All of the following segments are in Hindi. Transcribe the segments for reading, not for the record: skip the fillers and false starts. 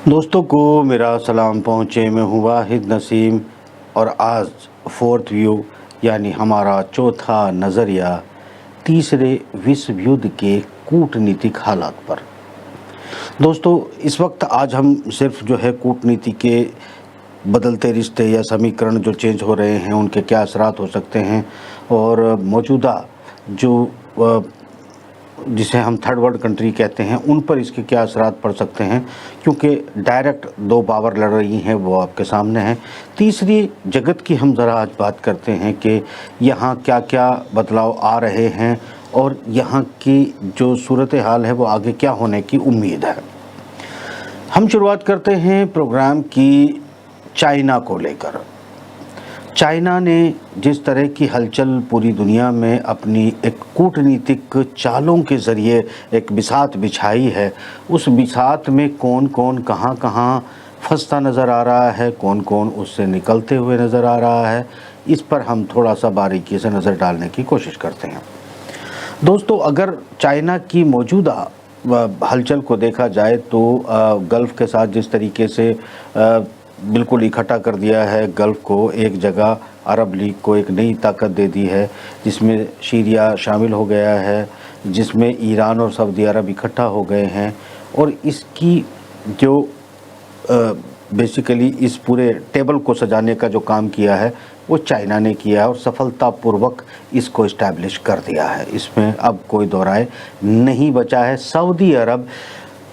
दोस्तों को मेरा सलाम पहुँचे। मैं हूँ वाहिद नसीम और आज फोर्थ व्यू यानी हमारा चौथा नज़रिया तीसरे विश्व युद्ध के कूटनीतिक हालात पर। दोस्तों इस वक्त आज हम सिर्फ जो है कूटनीति के बदलते रिश्ते या समीकरण जो चेंज हो रहे हैं उनके क्या असरात हो सकते हैं और मौजूदा जो जिसे हम थर्ड वर्ल्ड कंट्री कहते हैं उन पर इसके क्या असरात पड़ सकते हैं, क्योंकि डायरेक्ट दो पावर लड़ रही हैं वो आपके सामने हैं। तीसरी जगत की हम ज़रा आज बात करते हैं कि यहाँ क्या क्या बदलाव आ रहे हैं और यहाँ की जो सूरत हाल है वो आगे क्या होने की उम्मीद है। हम शुरुआत करते हैं प्रोग्राम की चाइना को लेकर। चाइना ने जिस तरह की हलचल पूरी दुनिया में अपनी एक कूटनीतिक चालों के ज़रिए एक बिसात बिछाई है, उस बिसात में कौन कौन कहाँ कहाँ फंसता नज़र आ रहा है, कौन कौन उससे निकलते हुए नज़र आ रहा है, इस पर हम थोड़ा सा बारीकी से नज़र डालने की कोशिश करते हैं। दोस्तों अगर चाइना की मौजूदा हलचल को देखा जाए तो गल्फ़ के साथ जिस तरीके से बिल्कुल इकट्ठा कर दिया है, गल्फ़ को एक जगह, अरब लीग को एक नई ताकत दे दी है जिसमें सीरिया शामिल हो गया है, जिसमें ईरान और सऊदी अरब इकट्ठा हो गए हैं और इसकी जो बेसिकली इस पूरे टेबल को सजाने का जो काम किया है वो चाइना ने किया है और सफलतापूर्वक इसको इस्टेब्लिश कर दिया है। इसमें अब कोई दो राय नहीं बचा है। सऊदी अरब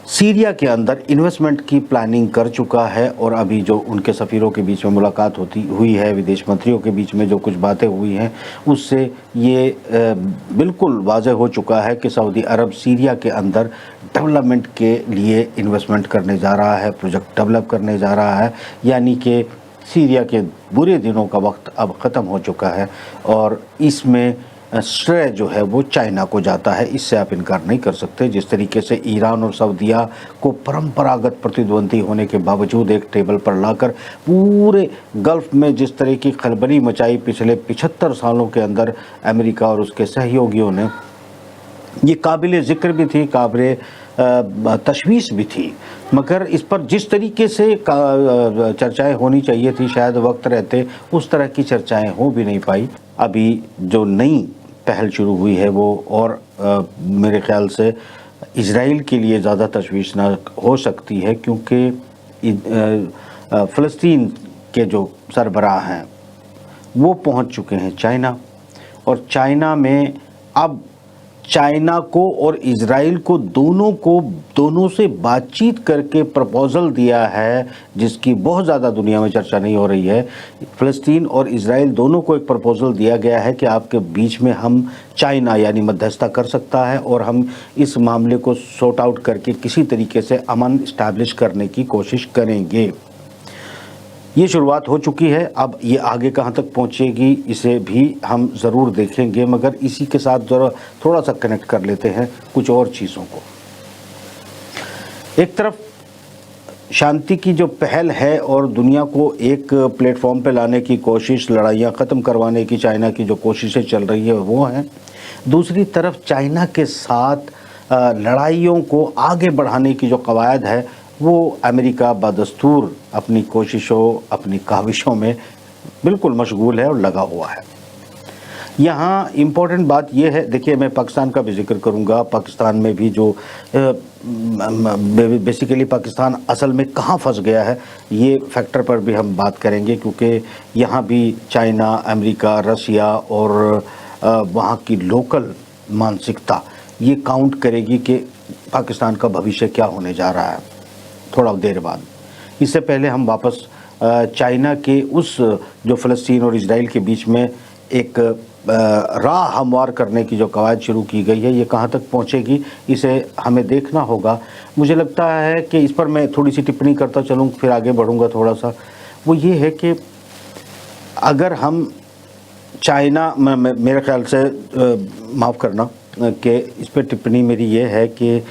सीरिया के अंदर इन्वेस्टमेंट की प्लानिंग कर चुका है और अभी जो उनके सफ़ीरों के बीच में मुलाकात हुई है, विदेश मंत्रियों के बीच में जो कुछ बातें हुई हैं उससे ये बिल्कुल वाज़ेह हो चुका है कि सऊदी अरब सीरिया के अंदर डेवलपमेंट के लिए इन्वेस्टमेंट करने जा रहा है, प्रोजेक्ट डेवलप करने जा रहा है। यानी कि सीरिया के बुरे दिनों का वक्त अब ख़त्म हो चुका है और इसमें श्रेय जो है वो चाइना को जाता है, इससे आप इनकार नहीं कर सकते। जिस तरीके से ईरान और सऊदीया को परंपरागत प्रतिद्वंदी होने के बावजूद एक टेबल पर लाकर पूरे गल्फ़ में जिस तरह की खलबली मचाई पिछले 75 सालों के अंदर अमेरिका और उसके सहयोगियों ने, ये काबिल ज़िक्र भी थी, काबिल तशवीश भी थी, मगर इस पर जिस तरीके से चर्चाएं होनी चाहिए थी शायद वक्त रहते उस तरह की चर्चाएं हो भी नहीं पाई। अभी जो नई पहल शुरू हुई है वो और मेरे ख़्याल से इजराइल के लिए ज़्यादा तशवीशनाक हो सकती है, क्योंकि फ़लस्तीन के जो सरबराह हैं वो पहुंच चुके हैं चाइना और चाइना में अब चाइना को और इजराइल को दोनों से बातचीत करके प्रपोज़ल दिया है जिसकी बहुत ज़्यादा दुनिया में चर्चा नहीं हो रही है। फ़लस्तीन और इजराइल दोनों को एक प्रपोज़ल दिया गया है कि आपके बीच में हम चाइना यानी मध्यस्थता कर सकता है और हम इस मामले को सॉर्ट आउट करके किसी तरीके से अमन इस्टेब्लिश करने की कोशिश करेंगे। ये शुरुआत हो चुकी है, अब ये आगे कहाँ तक पहुँचेगी इसे भी हम ज़रूर देखेंगे, मगर इसी के साथ ज़रा थोड़ा सा कनेक्ट कर लेते हैं कुछ और चीज़ों को। एक तरफ शांति की जो पहल है और दुनिया को एक प्लेटफॉर्म पे लाने की कोशिश, लड़ाइयाँ ख़त्म करवाने की चाइना की जो कोशिशें चल रही है वो हैं। दूसरी तरफ चाइना के साथ लड़ाइयों को आगे बढ़ाने की जो कवायद है वो अमेरिका बदस्तूर अपनी कोशिशों, अपनी काविशों में बिल्कुल मशगूल है और लगा हुआ है। यहाँ इम्पोर्टेंट बात यह है, देखिए मैं पाकिस्तान का भी जिक्र करूँगा। पाकिस्तान में भी जो बेसिकली पाकिस्तान असल में कहाँ फंस गया है ये फैक्टर पर भी हम बात करेंगे, क्योंकि यहाँ भी चाइना, अमेरिका, रसिया और वहाँ की लोकल मानसिकता ये काउंट करेगी कि पाकिस्तान का भविष्य क्या होने जा रहा है थोड़ा देर बाद। इससे पहले हम वापस चाइना के उस जो फ़लस्तीन और इजराइल के बीच में एक राह हमवार करने की जो कवायद शुरू की गई है ये कहाँ तक पहुँचेगी इसे हमें देखना होगा। मुझे लगता है कि इस पर मैं थोड़ी सी टिप्पणी करता चलूँ फिर आगे बढ़ूँगा थोड़ा सा। वो ये है कि अगर हम चाइना मेरे ख्याल से माफ़ करना कि इस पर टिप्पणी मेरी ये है कि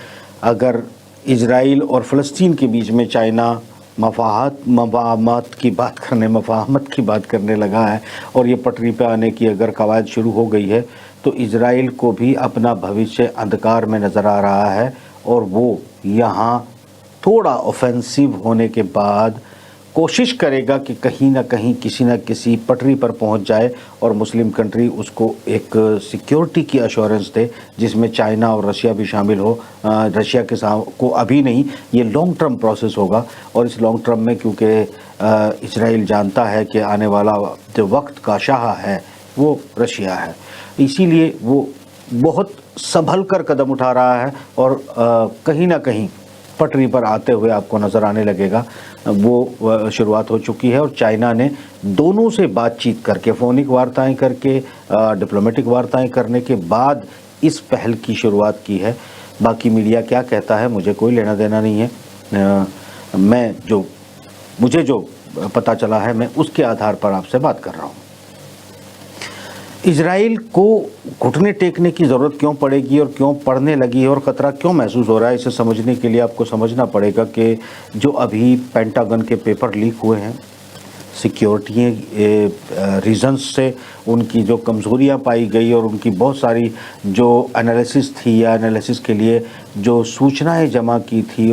अगर इजराइल और फ़लस्तीन के बीच में चाइना मफाहमत की बात करने लगा है और ये पटरी पे आने की अगर कवायद शुरू हो गई है तो इजराइल को भी अपना भविष्य अंधकार में नज़र आ रहा है और वो यहाँ थोड़ा ऑफेंसिव होने के बाद कोशिश करेगा कि कहीं ना कहीं किसी न किसी पटरी पर पहुंच जाए और मुस्लिम कंट्री उसको एक सिक्योरिटी की अश्योरेंस दे, जिसमें चाइना और रशिया भी शामिल हो। रशिया के को अभी नहीं, ये लॉन्ग टर्म प्रोसेस होगा, और इस लॉन्ग टर्म में क्योंकि इजराइल जानता है कि आने वाला जो वक्त का शाह है वो रशिया है, इसीलिए वो बहुत संभल कर कदम उठा रहा है और कहीं ना कहीं पटरी पर आते हुए आपको नज़र आने लगेगा। वो शुरुआत हो चुकी है और चाइना ने दोनों से बातचीत करके, फ़ोनिक वार्ताएं करके, डिप्लोमेटिक वार्ताएं करने के बाद इस पहल की शुरुआत की है। बाकी मीडिया क्या कहता है मुझे कोई लेना देना नहीं है। मुझे जो पता चला है मैं उसके आधार पर आपसे बात कर रहा हूँ। इजराइल को घुटने टेकने की ज़रूरत क्यों पड़ेगी और क्यों पड़ने लगी है और ख़तरा क्यों महसूस हो रहा है, इसे समझने के लिए आपको समझना पड़ेगा कि जो अभी पेंटागन के पेपर लीक हुए हैं, सिक्योरिटी रीजंस से उनकी जो कमज़ोरियां पाई गई और उनकी बहुत सारी जो एनालिसिस थी या एनालिसिस के लिए जो सूचनाएं जमा की थी,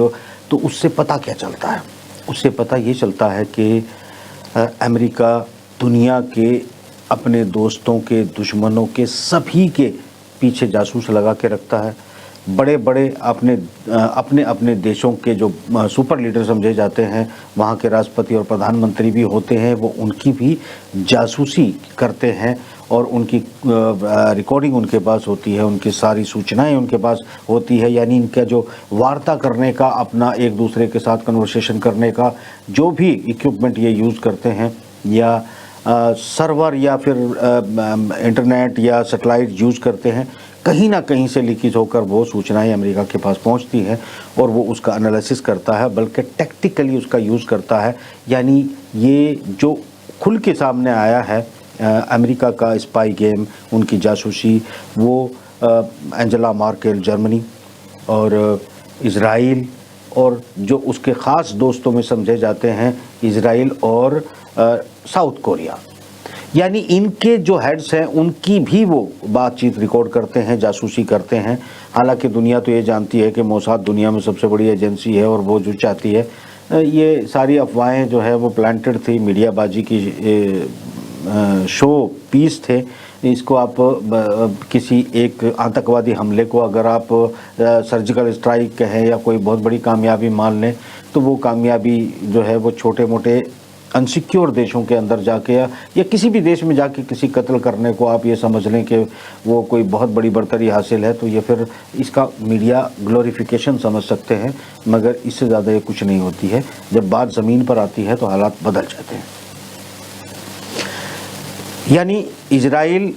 तो उससे पता क्या चलता है? उससे पता ये चलता है कि अमेरिका दुनिया के अपने दोस्तों के, दुश्मनों के, सभी के पीछे जासूस लगा के रखता है। बड़े बड़े अपने देशों के जो सुपर लीडर समझे जाते हैं, वहाँ के राष्ट्रपति और प्रधानमंत्री भी होते हैं, वो उनकी भी जासूसी करते हैं और उनकी रिकॉर्डिंग उनके पास होती है, उनकी सारी सूचनाएं उनके पास होती है। यानी इनका जो वार्ता करने का, अपना एक दूसरे के साथ कन्वर्सेशन करने का जो भी इक्विपमेंट ये यूज़ करते हैं, या सर्वर या फिर इंटरनेट या सैटेलाइट यूज़ करते हैं, कहीं ना कहीं से लीकेज होकर वो सूचनाएं अमेरिका के पास पहुंचती हैं और वो उसका एनालिसिस करता है, बल्कि टैक्टिकली उसका यूज़ करता है। यानी ये जो खुल के सामने आया है अमेरिका का स्पाई गेम, उनकी जासूसी, वो एंजेला मार्केल जर्मनी और इज़राइल और जो उसके ख़ास दोस्तों में समझे जाते हैं इज़राइल और साउथ कोरिया, यानी इनके जो हेड्स हैं उनकी भी वो बातचीत रिकॉर्ड करते हैं, जासूसी करते हैं। हालांकि दुनिया तो ये जानती है कि मोसाद दुनिया में सबसे बड़ी एजेंसी है और वो जो चाहती है, ये सारी अफवाहें जो है वो प्लांटेड थी, मीडियाबाजी की शो पीस थे। इसको आप किसी एक आतंकवादी हमले को अगर आप सर्जिकल स्ट्राइक कहें या कोई बहुत बड़ी कामयाबी मान लें, तो वो कामयाबी जो है वो छोटे मोटे अनसिक्योर देशों के अंदर जाके या किसी भी देश में जाके किसी कत्ल करने को आप ये समझ लें कि वो कोई बहुत बड़ी बढ़तरी हासिल है, तो ये फिर इसका मीडिया ग्लोरिफिकेशन समझ सकते हैं, मगर इससे ज़्यादा ये कुछ नहीं होती है। जब बात ज़मीन पर आती है तो हालात बदल जाते हैं। यानी इजराइल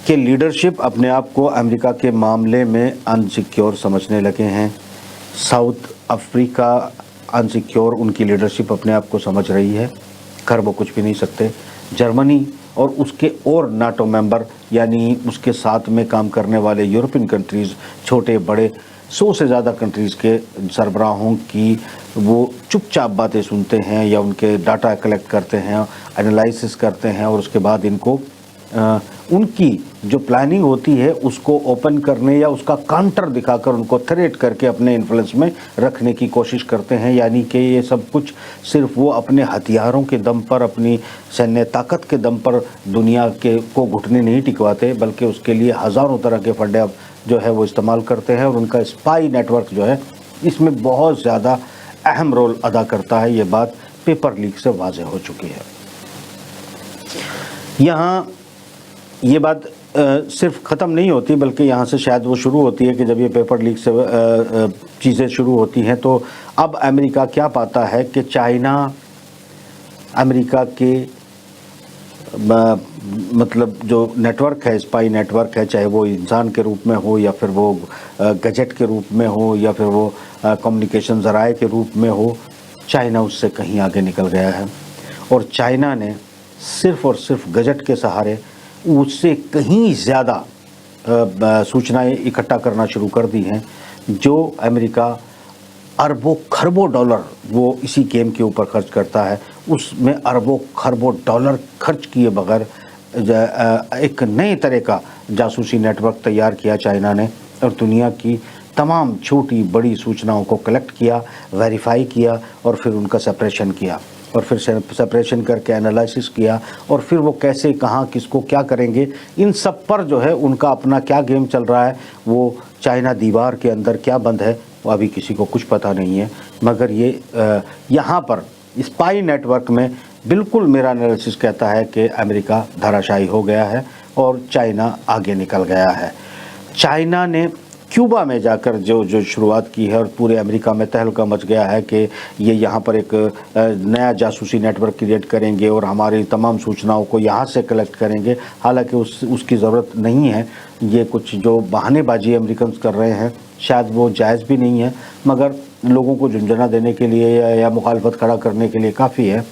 के लीडरशिप अपने आप को अमेरिका के मामले में अनसिक्योर समझने लगे हैं। साउथ अफ्रीका अनसिक्योर उनकी लीडरशिप अपने आप को समझ रही है, कर वो कुछ भी नहीं सकते। जर्मनी और उसके और नाटो मेंबर यानी उसके साथ में काम करने वाले यूरोपियन कंट्रीज़, छोटे बड़े 100 से ज़्यादा कंट्रीज़ के सरबराहों की वो चुपचाप बातें सुनते हैं या उनके डाटा कलेक्ट करते हैं, एनालिसिस करते हैं और उसके बाद इनको उनकी जो प्लानिंग होती है उसको ओपन करने या उसका काउंटर दिखाकर उनको थ्रेट करके अपने इन्फ्लुएंस में रखने की कोशिश करते हैं। यानी कि ये सब कुछ सिर्फ वो अपने हथियारों के दम पर, अपनी सैन्य ताकत के दम पर दुनिया के को घुटने नहीं टिकवाते, बल्कि उसके लिए हज़ारों तरह के फंडे जो है वो इस्तेमाल करते हैं और उनका स्पाई नेटवर्क जो है इसमें बहुत ज़्यादा अहम रोल अदा करता है। ये बात पेपर लीक से वाज़ेह हो चुकी है। यहाँ ये बात सिर्फ ख़त्म नहीं होती, बल्कि यहाँ से शायद वो शुरू होती है कि जब ये पेपर लीक से चीज़ें शुरू होती हैं तो अब अमेरिका क्या पाता है कि चाइना अमेरिका के मतलब जो नेटवर्क है, स्पाई नेटवर्क है, चाहे वो इंसान के रूप में हो या फिर वो गैजेट के रूप में हो या फिर वो कम्युनिकेशन ज़राए के रूप में हो, चाइना उससे कहीं आगे निकल गया है और चाइना ने सिर्फ़ और सिर्फ गैजेट के सहारे उससे कहीं ज़्यादा सूचनाएं इकट्ठा करना शुरू कर दी हैं, जो अमेरिका अरबों खरबों डॉलर वो इसी गेम के ऊपर खर्च करता है। उसमें अरबों खरबों डॉलर खर्च किए बगैर एक नए तरह का जासूसी नेटवर्क तैयार किया चाइना ने और दुनिया की तमाम छोटी बड़ी सूचनाओं को कलेक्ट किया, वेरीफाई किया और फिर उनका सेपरेशन किया और फिर सेपरेशन करके एनालिसिस किया और फिर वो कैसे कहाँ किसको क्या करेंगे, इन सब पर जो है उनका अपना क्या गेम चल रहा है, वो चाइना दीवार के अंदर क्या बंद है वो अभी किसी को कुछ पता नहीं है। मगर ये यहाँ पर स्पाई नेटवर्क में बिल्कुल मेरा एनालिसिस कहता है कि अमेरिका धराशायी हो गया है और चाइना आगे निकल गया है। चाइना ने क्यूबा में जाकर जो शुरुआत की है और पूरे अमेरिका में तहलका मच गया है कि ये यहाँ पर एक नया जासूसी नेटवर्क क्रिएट करेंगे और हमारी तमाम सूचनाओं को यहाँ से कलेक्ट करेंगे। हालांकि उसकी ज़रूरत नहीं है। ये कुछ जो बहानेबाजी अमेरिकन कर रहे हैं शायद वो जायज़ भी नहीं है, मगर लोगों को झुंझुना देने के लिए या मुखालफत खड़ा करने के लिए काफ़ी है।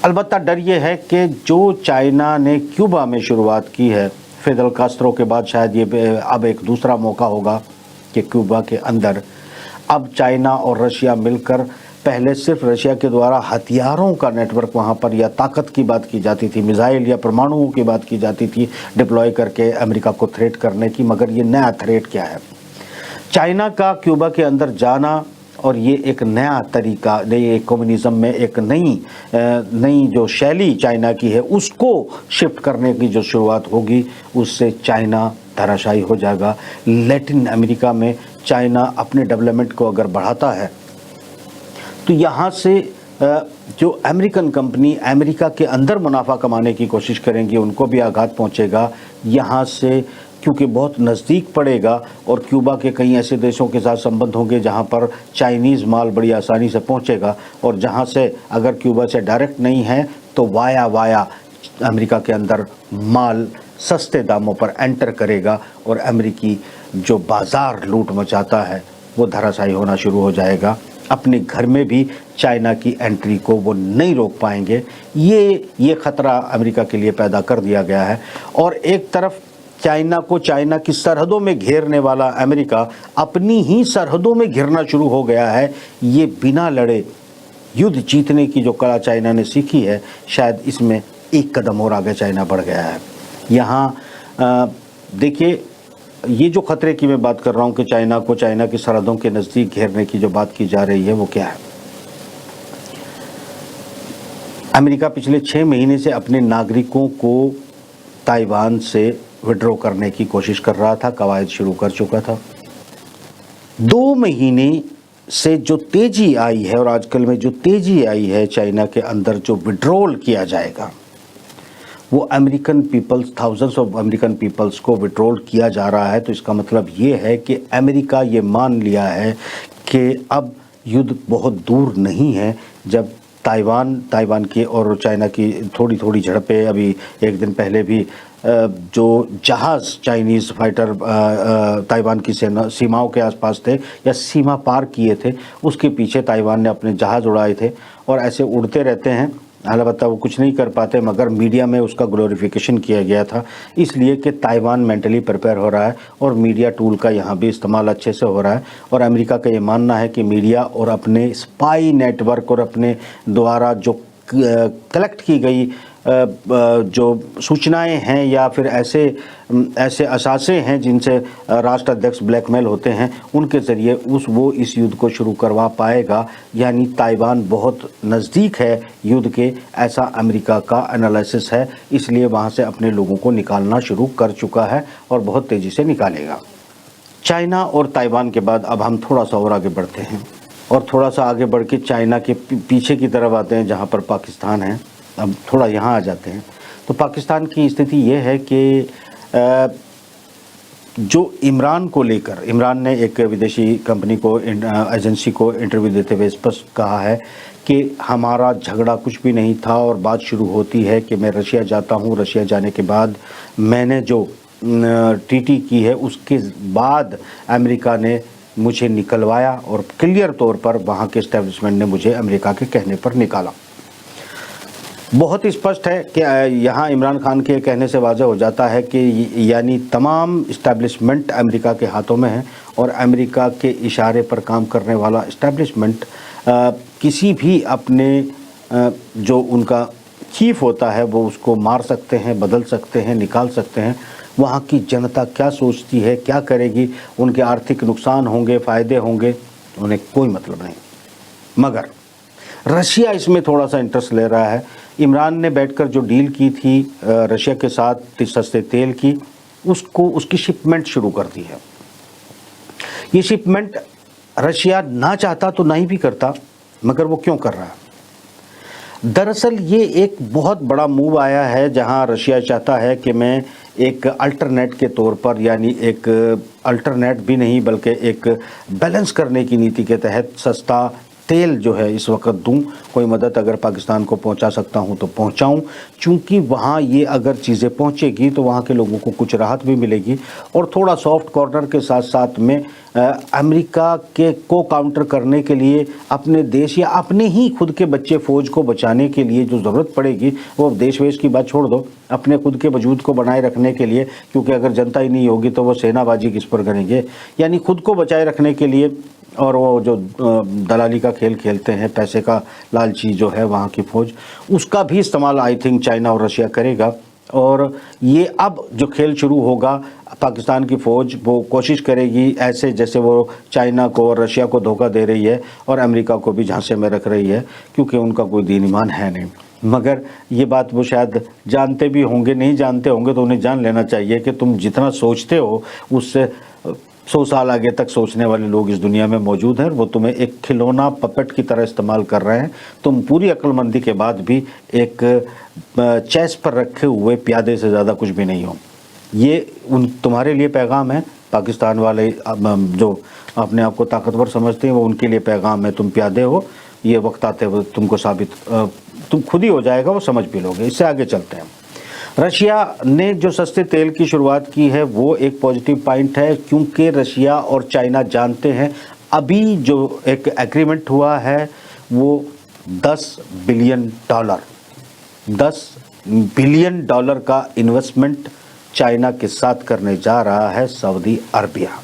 अलबत्ता डर ये है कि जो चाइना ने क्यूबा में शुरुआत की है, फिदेल कास्ट्रो के बाद शायद ये अब एक दूसरा मौका होगा कि क्यूबा के अंदर अब चाइना और रशिया मिलकर, पहले सिर्फ रशिया के द्वारा हथियारों का नेटवर्क वहाँ पर या ताकत की बात की जाती थी, मिसाइल या परमाणुओं की बात की जाती थी डिप्लॉय करके अमेरिका को थ्रेट करने की, मगर ये नया थ्रेट क्या है? चाइना का क्यूबा के अंदर जाना और ये एक नया तरीका, नई कम्युनिज्म में एक नई जो शैली चाइना की है उसको शिफ्ट करने की जो शुरुआत होगी, उससे चाइना धराशायी हो जाएगा। लैटिन अमेरिका में चाइना अपने डेवलपमेंट को अगर बढ़ाता है तो यहाँ से जो अमेरिकन कंपनी अमेरिका के अंदर मुनाफा कमाने की कोशिश करेंगी उनको भी आघात पहुँचेगा यहाँ से, क्योंकि बहुत नज़दीक पड़ेगा और क्यूबा के कई ऐसे देशों के साथ संबंध होंगे जहां पर चाइनीज़ माल बड़ी आसानी से पहुंचेगा और जहां से अगर क्यूबा से डायरेक्ट नहीं है तो वाया अमेरिका के अंदर माल सस्ते दामों पर एंटर करेगा और अमेरिकी जो बाज़ार लूट मचाता है वो धराशायी होना शुरू हो जाएगा। अपने घर में भी चाइना की एंट्री को वो नहीं रोक पाएंगे। ये ख़तरा अमेरिका के लिए पैदा कर दिया गया है। और एक तरफ चाइना की सरहदों में घेरने वाला अमेरिका अपनी ही सरहदों में घिरना शुरू हो गया है। ये बिना लड़े युद्ध जीतने की जो कला चाइना ने सीखी है, शायद इसमें एक कदम और आगे चाइना बढ़ गया है। यहाँ देखिए, ये जो खतरे की मैं बात कर रहा हूँ कि चाइना की सरहदों के नज़दीक घेरने की जो बात की जा रही है वो क्या है? अमेरिका पिछले 6 महीने से अपने नागरिकों को ताइवान से विड्रॉ करने की कोशिश कर रहा था, कवायद शुरू कर चुका था। 2 महीने से जो तेजी आई है और आजकल में जो तेजी आई है चाइना के अंदर जो विड्रॉल किया जाएगा, वो American peoples, thousands of American peoples को विड्रॉल किया जा रहा है। तो इसका मतलब ये है कि अमेरिका ये मान लिया है कि अब युद्ध बहुत दूर नहीं है। जब ताइवान की और चाइना की थोड़ी झड़पें, अभी एक दिन पहले भी जो जहाज़ चाइनीज़ फाइटर ताइवान की सीमाओं के आसपास थे या सीमा पार किए थे, उसके पीछे ताइवान ने अपने जहाज़ उड़ाए थे और ऐसे उड़ते रहते हैं। अलबत्ता वो कुछ नहीं कर पाते, मगर मीडिया में उसका ग्लोरिफिकेशन किया गया था, इसलिए कि ताइवान मेंटली प्रिपेयर हो रहा है और मीडिया टूल का यहाँ भी इस्तेमाल अच्छे से हो रहा है। और अमेरिका का ये मानना है कि मीडिया और अपने स्पाई नेटवर्क और अपने द्वारा जो कलेक्ट की गई जो सूचनाएं हैं या फिर ऐसे असासे हैं जिनसे राष्ट्राध्यक्ष ब्लैकमेल होते हैं, उनके ज़रिए वो इस युद्ध को शुरू करवा पाएगा। यानी ताइवान बहुत नज़दीक है युद्ध के, ऐसा अमेरिका का एनालिसिस है, इसलिए वहाँ से अपने लोगों को निकालना शुरू कर चुका है और बहुत तेज़ी से निकालेगा। चाइना और ताइवान के बाद अब हम थोड़ा सा और आगे बढ़ते हैं और थोड़ा सा आगे बढ़ के चाइना के पीछे की तरफ आते हैं जहाँ पर पाकिस्तान है। अब थोड़ा यहाँ आ जाते हैं तो पाकिस्तान की स्थिति ये है कि जो इमरान को लेकर, इमरान ने एक विदेशी कंपनी को, एजेंसी को इंटरव्यू देते हुए स्पष्ट कहा है कि हमारा झगड़ा कुछ भी नहीं था और बात शुरू होती है कि मैं रशिया जाता हूँ, रशिया जाने के बाद मैंने जो ट्रीटी की है उसके बाद अमेरिका ने मुझे निकलवाया और क्लियर तौर पर वहाँ के एस्टेब्लिशमेंट ने मुझे अमेरिका के कहने पर निकाला। बहुत ही स्पष्ट है कि यहाँ इमरान खान के कहने से वाज़ेह हो जाता है कि यानी तमाम इस्टेब्लिशमेंट अमेरिका के हाथों में है और अमेरिका के इशारे पर काम करने वाला इस्टेब्लिशमेंट किसी भी अपने जो उनका चीफ होता है वो उसको मार सकते हैं, बदल सकते हैं, निकाल सकते हैं। वहाँ की जनता क्या सोचती है, क्या करेगी, उनके आर्थिक नुकसान होंगे, फ़ायदे होंगे, उन्हें कोई मतलब नहीं। मगर रशिया इसमें थोड़ा सा इंटरेस्ट ले रहा है। इमरान ने बैठकर जो डील की थी रशिया के साथ सस्ते तेल की, उसकी शिपमेंट शुरू कर दी है। ये शिपमेंट रशिया ना चाहता तो नहीं भी करता, मगर वो क्यों कर रहा है? दरअसल ये एक बहुत बड़ा मूव आया है जहां रशिया चाहता है कि मैं एक अल्टरनेट के तौर पर, यानी एक अल्टरनेट भी नहीं बल्कि एक बैलेंस करने की नीति के तहत सस्ता तेल जो है इस वक्त दूं। कोई मदद अगर पाकिस्तान को पहुंचा सकता हूं तो पहुंचाऊं, चूंकि वहां ये अगर चीज़ें पहुंचेगी तो वहां के लोगों को कुछ राहत भी मिलेगी और थोड़ा सॉफ्ट कॉर्नर के साथ साथ में अमेरिका के को काउंटर करने के लिए अपने देश या अपने ही खुद के बच्चे फ़ौज को बचाने के लिए जो ज़रूरत पड़ेगी, वो देश वेश की बात छोड़ दो, अपने खुद के वजूद को बनाए रखने के लिए, क्योंकि अगर जनता ही नहीं होगी तो वो सेनाबाजी किस पर करेंगे, यानी खुद को बचाए रखने के लिए। और वो जो दलाली का खेल खेलते हैं, पैसे का लालची जो है वहाँ की फ़ौज, उसका भी इस्तेमाल आई थिंक चाइना और रशिया करेगा। और ये अब जो खेल शुरू होगा, पाकिस्तान की फ़ौज वो कोशिश करेगी ऐसे जैसे वो चाइना को और रशिया को धोखा दे रही है और अमेरिका को भी झांसे में रख रही है, क्योंकि उनका कोई दीन ईमान है नहीं। मगर ये बात वो शायद जानते भी होंगे, नहीं जानते होंगे तो उन्हें जान लेना चाहिए कि तुम जितना सोचते हो उससे 100 साल आगे तक सोचने वाले लोग इस दुनिया में मौजूद हैं। वो तुम्हें एक खिलौना पपेट की तरह इस्तेमाल कर रहे हैं। तुम पूरी अक्लमंदी के बाद भी एक चेस पर रखे हुए प्यादे से ज़्यादा कुछ भी नहीं हो। ये तुम्हारे लिए पैगाम है। पाकिस्तान वाले जो अपने आप को ताकतवर समझते हैं वो उनके लिए पैगाम है, तुम प्यादे हो। ये वक्त आते हुए तुमको साबित तुम खुद ही हो जाएगा, वो समझ भी लोगे। इससे आगे चलते हैं। रशिया ने जो सस्ते तेल की शुरुआत की है वो एक पॉजिटिव पॉइंट है, क्योंकि रशिया और चाइना जानते हैं अभी जो एक एग्रीमेंट हुआ है वो $10 बिलियन का इन्वेस्टमेंट चाइना के साथ करने जा रहा है सऊदी अरबिया।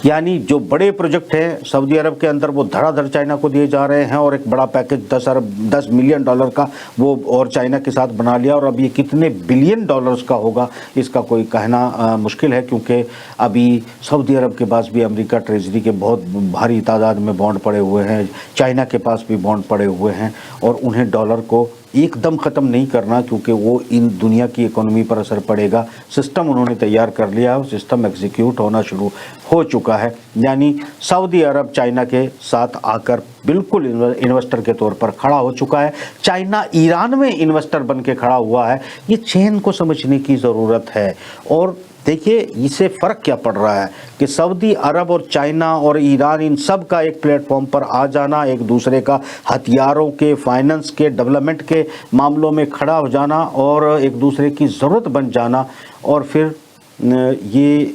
यानी जो बड़े प्रोजेक्ट हैं सऊदी अरब के अंदर वो धड़ाधड़ चाइना को दिए जा रहे हैं, और एक बड़ा पैकेज $10 मिलियन का वो और चाइना के साथ बना लिया। और अब ये कितने बिलियन डॉलर्स का होगा इसका कोई कहना मुश्किल है, क्योंकि अभी सऊदी अरब के पास भी अमेरिका ट्रेजरी के बहुत भारी तादाद में बॉन्ड पड़े हुए हैं, चाइना के पास भी बॉन्ड पड़े हुए हैं, और उन्हें डॉलर को एकदम ख़त्म नहीं करना, क्योंकि वो इन दुनिया की इकोनॉमी पर असर पड़ेगा। सिस्टम उन्होंने तैयार कर लिया है, सिस्टम एग्जीक्यूट होना शुरू हो चुका है। यानी सऊदी अरब चाइना के साथ आकर बिल्कुल इन्वेस्टर के तौर पर खड़ा हो चुका है। चाइना ईरान में इन्वेस्टर बन के खड़ा हुआ है। ये चेन को समझने की ज़रूरत है। और देखिए इससे फ़र्क क्या पड़ रहा है कि सऊदी अरब और चाइना और ईरान इन सब का एक प्लेटफॉर्म पर आ जाना, एक दूसरे का हथियारों के, फाइनेंस के, डेवलपमेंट के मामलों में खड़ा हो जाना और एक दूसरे की ज़रूरत बन जाना। और फिर ये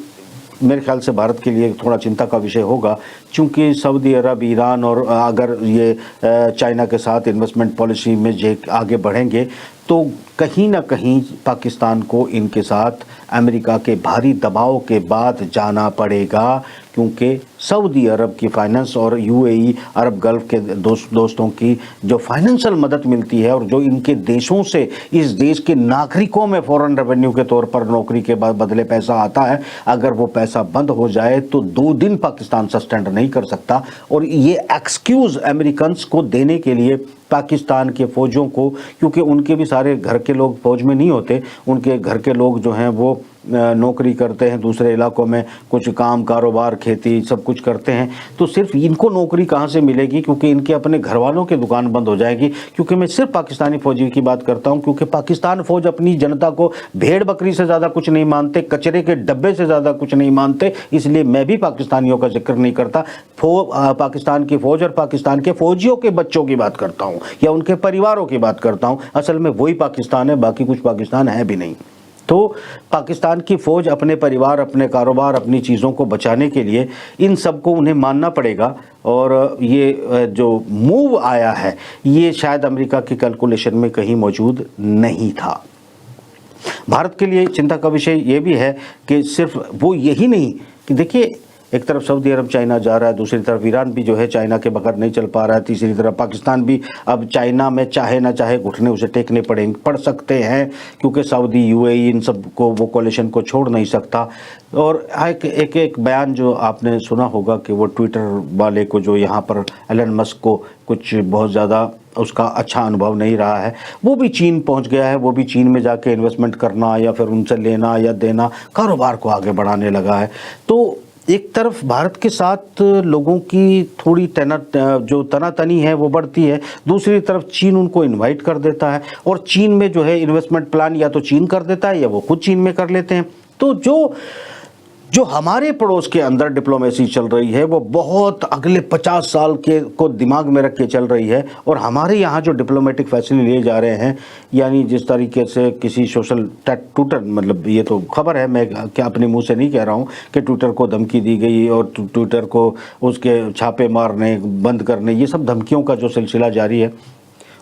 मेरे ख्याल से भारत के लिए थोड़ा चिंता का विषय होगा, क्योंकि सऊदी अरब, ईरान और अगर ये चाइना के साथ इन्वेस्टमेंट पॉलिसी में जे आगे बढ़ेंगे तो कहीं ना कहीं पाकिस्तान को इनके साथ अमेरिका के भारी दबाव के बाद जाना पड़ेगा, क्योंकि सऊदी अरब की फाइनेंस और यूएई, अरब गल्फ के दोस्तों की जो फाइनेंशियल मदद मिलती है और जो इनके देशों से इस देश के नागरिकों में फॉरेन रेवेन्यू के तौर पर नौकरी के बाद बदले पैसा आता है, अगर वो पैसा बंद हो जाए तो 2 दिन पाकिस्तान सस्टेंड नहीं कर सकता। और ये एक्सक्यूज़ अमेरिकन्स को देने के लिए पाकिस्तान के फ़ौजों को, क्योंकि उनके भी सारे घर के लोग फ़ौज में नहीं होते, उनके घर के लोग जो हैं वो नौकरी करते हैं दूसरे इलाकों में, कुछ काम, कारोबार, खेती सब कुछ करते हैं। तो सिर्फ इनको नौकरी कहाँ से मिलेगी, क्योंकि इनके अपने घर वालों की दुकान बंद हो जाएगी। क्योंकि मैं सिर्फ पाकिस्तानी फ़ौजी की बात करता हूँ, क्योंकि पाकिस्तान फ़ौज अपनी जनता को भेड़ बकरी से ज़्यादा कुछ नहीं मानते, कचरे के डब्बे से ज़्यादा कुछ नहीं मानते। इसलिए मैं भी पाकिस्तानियों का जिक्र नहीं करता, पाकिस्तान की फ़ौज और पाकिस्तान के फ़ौजियों के बच्चों की बात करता हूँ या उनके परिवारों की बात करता हूँ। असल में वही पाकिस्तान है, बाकी कुछ पाकिस्तान है भी नहीं। तो पाकिस्तान की फ़ौज अपने परिवार, अपने कारोबार, अपनी चीज़ों को बचाने के लिए इन सबको उन्हें मानना पड़ेगा। और ये जो मूव आया है ये शायद अमेरिका की कैलकुलेशन में कहीं मौजूद नहीं था। भारत के लिए चिंता का विषय ये भी है कि सिर्फ वो यही नहीं कि देखिए एक तरफ सऊदी अरब चाइना जा रहा है, दूसरी तरफ ईरान भी जो है चाइना के बगैर नहीं चल पा रहा है, तीसरी तरफ पाकिस्तान भी अब चाइना में चाहे ना चाहे घुटने उसे टेकने पड़ सकते हैं, क्योंकि सऊदी यूएई इन सब को वो कोalition को छोड़ नहीं सकता। और एक बयान जो आपने सुना होगा कि वो ट्विटर वाले को, जो यहाँ पर एलन मस्क को कुछ बहुत ज़्यादा उसका अच्छा अनुभव नहीं रहा है, वो भी चीन पहुंच गया है, वो भी चीन में जाके इन्वेस्टमेंट करना या फिर उनसे लेना या देना, कारोबार को आगे बढ़ाने लगा है। तो एक तरफ भारत के साथ लोगों की थोड़ी तनातनी है वो बढ़ती है, दूसरी तरफ चीन उनको इनवाइट कर देता है और चीन में जो है इन्वेस्टमेंट प्लान या तो चीन कर देता है या वो खुद चीन में कर लेते हैं। तो जो हमारे पड़ोस के अंदर डिप्लोमेसी चल रही है वो बहुत अगले 50 साल के को दिमाग में रख के चल रही है। और हमारे यहाँ जो डिप्लोमेटिक फैसले लिए जा रहे हैं, यानी जिस तरीके से किसी सोशल ट्विटर, मतलब ये तो खबर है, मैं क्या अपने मुंह से नहीं कह रहा हूँ कि ट्विटर को धमकी दी गई और ट्विटर को उसके छापे मारने, बंद करने, ये सब धमकियों का जो सिलसिला जारी है,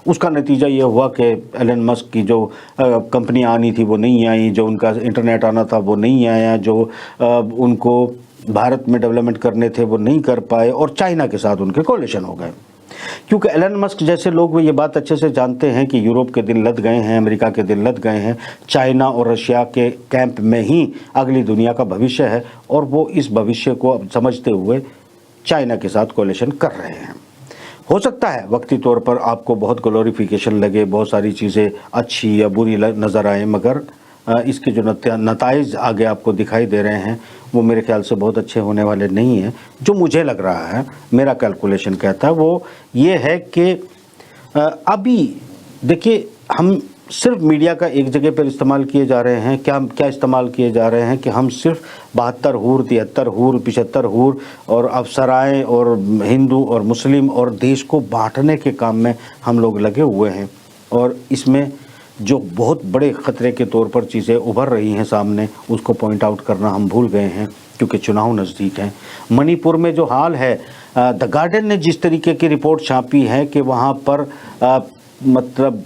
उसका नतीजा ये हुआ कि एलन मस्क की जो कंपनियां आनी थी वो नहीं आई, जो उनका इंटरनेट आना था वो नहीं आया, जो उनको भारत में डेवलपमेंट करने थे वो नहीं कर पाए और चाइना के साथ उनके कोalition हो गए। क्योंकि एलन मस्क जैसे लोग वो ये बात अच्छे से जानते हैं कि यूरोप के दिन लद गए हैं, अमेरिका के दिन लद गए हैं, चाइना और रशिया के कैंप में ही अगली दुनिया का भविष्य है और वो इस भविष्य को समझते हुए चाइना के साथ कोalition कर रहे हैं। हो सकता है वक्ती तौर पर आपको बहुत ग्लोरिफिकेशन लगे, बहुत सारी चीज़ें अच्छी या बुरी नज़र आए, मगर इसके जो नताइज आगे आपको दिखाई दे रहे हैं वो मेरे ख्याल से बहुत अच्छे होने वाले नहीं हैं। जो मुझे लग रहा है, मेरा कैलकुलेशन कहता है वो ये है कि अभी देखिए, हम सिर्फ मीडिया का एक जगह पर इस्तेमाल किए जा रहे हैं। क्या इस्तेमाल किए जा रहे हैं कि हम सिर्फ 72 हूर, 73 हूर, 75 हूर और अफसराएँ और हिंदू और मुस्लिम और देश को बांटने के काम में हम लोग लगे हुए हैं। और इसमें जो बहुत बड़े ख़तरे के तौर पर चीज़ें उभर रही हैं सामने, उसको पॉइंट आउट करना हम भूल गए हैं, क्योंकि चुनाव नज़दीक हैं। मणिपुर में जो हाल है, द गार्डियन ने जिस तरीके की रिपोर्ट छापी है कि वहाँ पर मतलब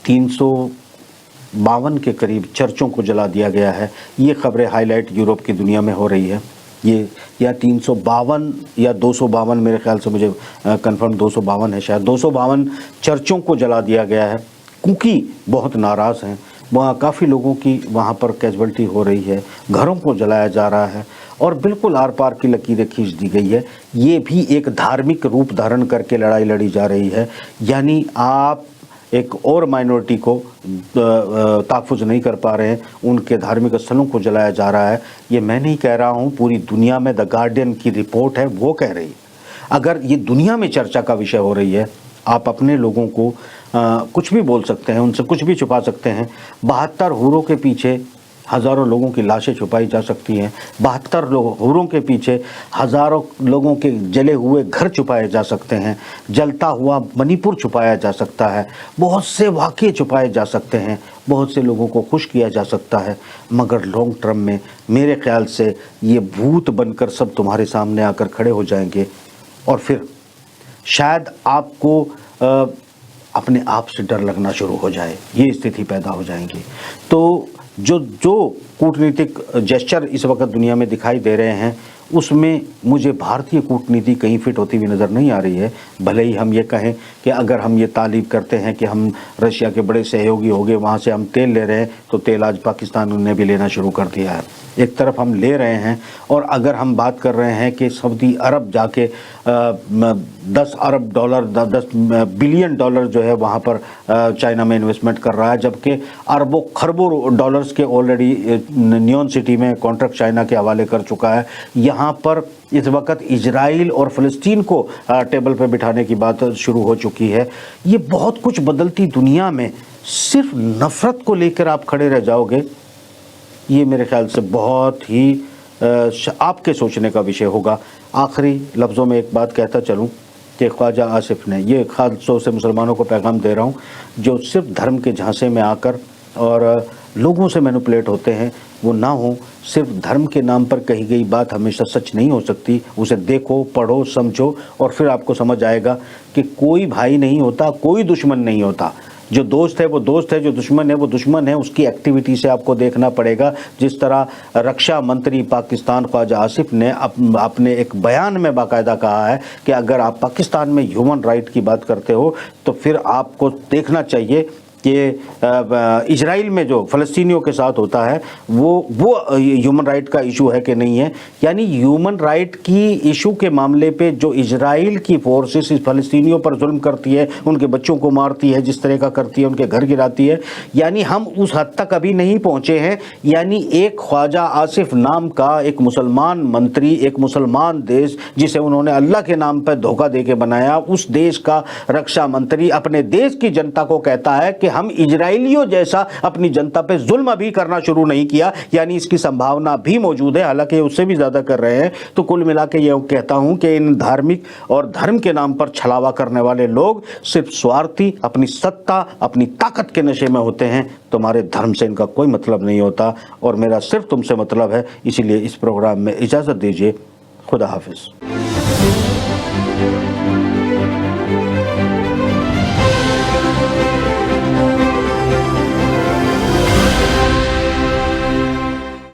352 के करीब चर्चों को जला दिया गया है। ये खबरें हाईलाइट यूरोप की दुनिया में हो रही है। ये या 352 या 252, मेरे ख्याल से, मुझे कंफर्म 252 है शायद, 252 चर्चों को जला दिया गया है। कुकी बहुत नाराज़ हैं, वहाँ काफ़ी लोगों की वहाँ पर कैजुअल्टी हो रही है, घरों को जलाया जा रहा है और बिल्कुल आर पार की लकीरें खींच दी गई है। ये भी एक धार्मिक रूप धारण करके लड़ाई लड़ी जा रही है, यानी आप एक और माइनॉरिटी को तहफ़्फ़ुज़ नहीं कर पा रहे हैं, उनके धार्मिक स्थलों को जलाया जा रहा है। ये मैं नहीं कह रहा हूँ, पूरी दुनिया में द गार्डियन की रिपोर्ट है वो कह रही है। अगर ये दुनिया में चर्चा का विषय हो रही है, आप अपने लोगों को कुछ भी बोल सकते हैं, उनसे कुछ भी छुपा सकते हैं। 72 हूरों के पीछे हज़ारों लोगों की लाशें छुपाई जा सकती हैं, 72 हूरों के पीछे हज़ारों लोगों के जले हुए घर छुपाए जा सकते हैं, जलता हुआ मणिपुर छुपाया जा सकता है, बहुत से वाक़ये छुपाए जा सकते हैं, बहुत से लोगों को खुश किया जा सकता है। मगर लॉन्ग टर्म में मेरे ख्याल से ये भूत बनकर सब तुम्हारे सामने आकर खड़े हो जाएंगे और फिर शायद आपको अपने आप से डर लगना शुरू हो जाए, ये स्थिति पैदा हो जाएंगी। तो जो कूटनीतिक जेस्चर इस वक्त दुनिया में दिखाई दे रहे हैं, उसमें मुझे भारतीय कूटनीति कहीं फिट होती हुई नज़र नहीं आ रही है। भले ही हम ये कहें कि अगर हम ये तारीफ करते हैं कि हम रशिया के बड़े सहयोगी हो गए, वहाँ से हम तेल ले रहे हैं, तो तेल आज पाकिस्तान ने भी लेना शुरू कर दिया है। एक तरफ हम ले रहे हैं और अगर हम बात कर रहे हैं कि सऊदी अरब जाके 10 अरब डॉलर, 10 बिलियन डॉलर जो है वहाँ पर चाइना में इन्वेस्टमेंट कर रहा है, जबकि अरबों खरबों डॉलर्स के ऑलरेडी नियॉन सिटी में कॉन्ट्रैक्ट चाइना के हवाले कर चुका है। यहाँ पर इस वक्त इजराइल और फ़लस्तीन को टेबल पर बिठाने की बात शुरू हो चुकी है। ये बहुत कुछ बदलती दुनिया में सिर्फ नफ़रत को लेकर आप खड़े रह जाओगे, ये मेरे ख्याल से बहुत ही आपके सोचने का विषय होगा। आखिरी लफ्ज़ों में एक बात कहता चलूँ कि ख्वाजा आसिफ ने, ये खासतौर से मुसलमानों को पैगाम दे रहा हूँ जो सिर्फ धर्म के झांसे में आकर और लोगों से मैनिपुलेट होते हैं, वो ना हो। सिर्फ धर्म के नाम पर कही गई बात हमेशा सच नहीं हो सकती। उसे देखो, पढ़ो, समझो और फिर आपको समझ आएगा कि कोई भाई नहीं होता, कोई दुश्मन नहीं होता। जो दोस्त है वो दोस्त है, जो दुश्मन है वो दुश्मन है। उसकी एक्टिविटी से आपको देखना पड़ेगा। जिस तरह रक्षा मंत्री पाकिस्तान ख्वाजा आसिफ ने अपने एक बयान में बाकायदा कहा है कि अगर आप पाकिस्तान में ह्यूमन राइट की बात करते हो तो फिर आपको देखना चाहिए कि इजराइल में जो फ़लस्तीनियों के साथ होता है वो ह्यूमन राइट का इशू है कि नहीं है। यानी ह्यूमन राइट की इशू के मामले पे जो इजराइल की फोर्सेस फ़लस्तीनियों पर जुल्म करती है, उनके बच्चों को मारती है, जिस तरह का करती है, उनके घर गिराती है, यानी हम उस हद तक अभी नहीं पहुँचे हैं। यानी एक ख्वाजा आसिफ नाम का एक मुसलमान मंत्री, एक मुसलमान देश जिसे उन्होंने अल्लाह के नाम पर धोखा दे के बनाया, उस देश का रक्षा मंत्री अपने देश की जनता को कहता है कि हम इजराइलियों जैसा अपनी जनता पे जुल्म भी करना शुरू नहीं किया। यानी इसकी संभावना भी मौजूद है, हालांकि उससे भी ज़्यादा कर रहे हैं। तो कुल मिला के ये कहता हूं कि इन धार्मिक और धर्म के नाम पर छलावा करने वाले लोग सिर्फ स्वार्थी, अपनी सत्ता, अपनी ताकत के नशे में होते हैं। तुम्हारे धर्म से इनका कोई मतलब नहीं होता और मेरा सिर्फ तुमसे मतलब है। इसीलिए इस प्रोग्राम में इजाज़त दीजिए। खुदा हाफिज़।